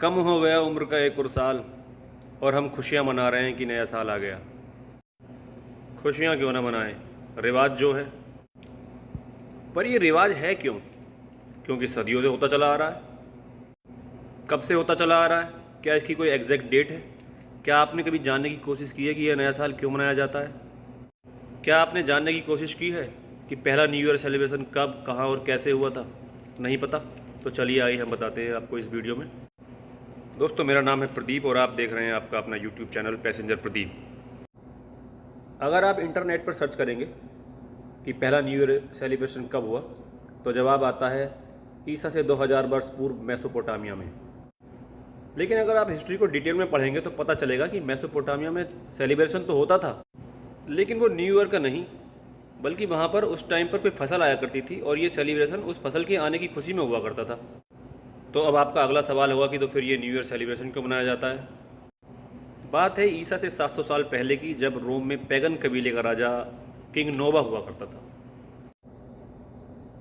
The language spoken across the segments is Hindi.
कम हो गया उम्र का एक और साल और हम खुशियां मना रहे हैं कि नया साल आ गया। खुशियां क्यों ना मनाएं, रिवाज जो है। पर ये रिवाज है क्यों? क्योंकि सदियों से होता चला आ रहा है। कब से होता चला आ रहा है? क्या इसकी कोई एग्जैक्ट डेट है? क्या आपने कभी जानने की कोशिश की है कि यह नया साल क्यों मनाया जाता है? क्या आपने जानने की कोशिश की है कि पहला न्यू ईयर सेलिब्रेशन कब, कहाँ और कैसे हुआ था? नहीं पता? तो चलिए आइए हम बताते हैं आपको इस वीडियो में। दोस्तों, मेरा नाम है प्रदीप और आप देख रहे हैं आपका अपना यूट्यूब चैनल पैसेंजर प्रदीप। अगर आप इंटरनेट पर सर्च करेंगे कि पहला न्यू ईयर सेलिब्रेशन कब हुआ, तो जवाब आता है ईसा से 2000 वर्ष पूर्व मेसोपोटामिया में। लेकिन अगर आप हिस्ट्री को डिटेल में पढ़ेंगे तो पता चलेगा कि मेसोपोटामिया में सेलिब्रेशन तो होता था, लेकिन वो न्यू ईयर का नहीं, बल्कि वहाँ पर उस टाइम पर कोई फसल आया करती थी और ये सेलिब्रेशन उस फसल के आने की खुशी में हुआ करता था। तो अब आपका अगला सवाल होगा कि तो फिर ये न्यू ईयर सेलिब्रेशन क्यों मनाया जाता है? बात है ईसा से 700 साल पहले की, जब रोम में पैगन कबीले का राजा किंग नोवा हुआ करता था।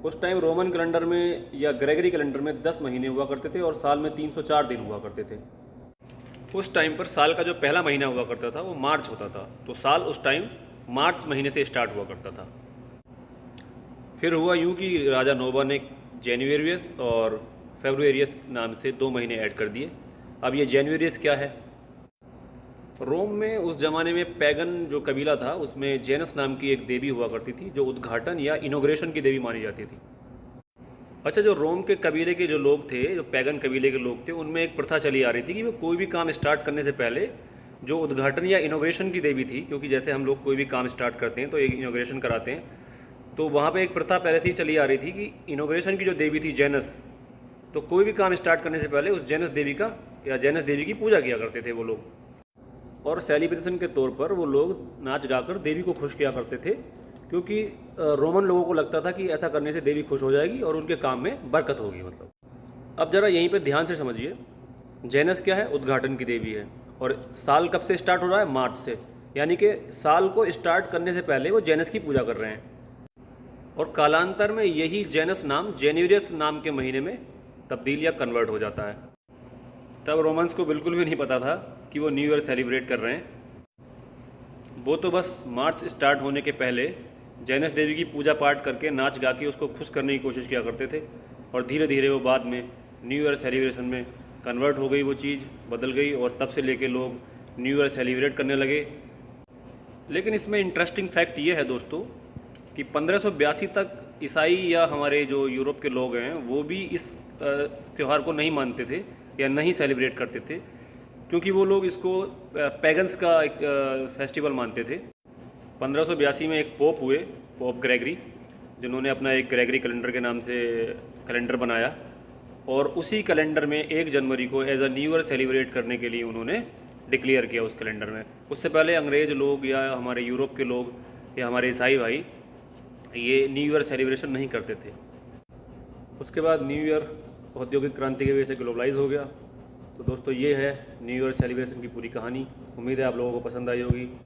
उस टाइम रोमन कैलेंडर में या ग्रेगरी कैलेंडर में 10 महीने हुआ करते थे और साल में 304 दिन हुआ करते थे। उस टाइम पर साल का जो पहला महीना हुआ करता था वो मार्च होता था, तो साल उस टाइम मार्च महीने से स्टार्ट हुआ करता था। फिर हुआ यूँ कि राजा नोवा ने जेन्युरियस और फेब्रुएरियस नाम से 2 महीने ऐड कर दिए। अब ये जेन्युरियस क्या है? रोम में उस ज़माने में पैगन जो कबीला था उसमें जेनस नाम की एक देवी हुआ करती थी, जो उद्घाटन या इनोग्रेशन की देवी मानी जाती थी। अच्छा, जो रोम के कबीले के जो लोग थे, जो पैगन कबीले के लोग थे, उनमें एक प्रथा चली आ रही थी कि वो कोई भी काम स्टार्ट करने से पहले जो उद्घाटन या इनोग्रेशन की देवी थी, क्योंकि जैसे हम लोग कोई भी काम स्टार्ट करते हैं तो एक इनोग्रेशन कराते हैं, तो वहाँ पे एक प्रथा पहले से ही चली आ रही थी कि इनोग्रेशन की जो देवी थी जेनस, तो कोई भी काम स्टार्ट करने से पहले उस जेनस देवी का या जेनस देवी की पूजा किया करते थे वो लोग। और सेलिब्रेशन के तौर पर वो लोग नाच गाकर देवी को खुश किया करते थे, क्योंकि रोमन लोगों को लगता था कि ऐसा करने से देवी खुश हो जाएगी और उनके काम में बरकत होगी। मतलब अब ज़रा यहीं पे ध्यान से समझिए, जेनस क्या है? उद्घाटन की देवी है। और साल कब से स्टार्ट हो रहा है? मार्च से। यानी कि साल को स्टार्ट करने से पहले वो जेनस की पूजा कर रहे हैं। और कालांतर में यही जेनस नाम जेन्युरियस नाम के महीने में तब्दील या कन्वर्ट हो जाता है। तब रोमन्स को बिल्कुल भी नहीं पता था कि वो न्यू ईयर सेलिब्रेट कर रहे हैं। वो तो बस मार्च स्टार्ट होने के पहले जेनस देवी की पूजा पाठ करके नाच गा के उसको खुश करने की कोशिश किया करते थे, और धीरे धीरे वो बाद में न्यू ईयर सेलिब्रेशन में कन्वर्ट हो गई, वो चीज़ बदल गई और तब से लेके लोग न्यू ईयर सेलिब्रेट करने लगे। लेकिन इसमें इंटरेस्टिंग फैक्ट ये है दोस्तों कि 1582 तक ईसाई या हमारे जो यूरोप के लोग हैं वो भी इस त्यौहार को नहीं मानते थे या नहीं सेलिब्रेट करते थे, क्योंकि वो लोग इसको पैगन्स का एक फेस्टिवल मानते थे। 1582 में एक पोप हुए, पोप ग्रेगरी, जिन्होंने अपना एक ग्रेगरी कैलेंडर के नाम से कैलेंडर बनाया, और उसी कैलेंडर में 1 जनवरी को as a new year celebrate करने के लिए उन्होंने डिक्लेयर किया उस कैलेंडर में। उससे पहले अंग्रेज़ लोग या हमारे यूरोप के लोग या हमारे ईसाई भाई ये न्यू ईयर सेलिब्रेशन नहीं करते थे। उसके बाद न्यू ईयर औद्योगिक क्रांति की वजह से ग्लोबलाइज हो गया। तो दोस्तों, ये है न्यू ईयर सेलिब्रेशन की पूरी कहानी। उम्मीद है आप लोगों को पसंद आई होगी।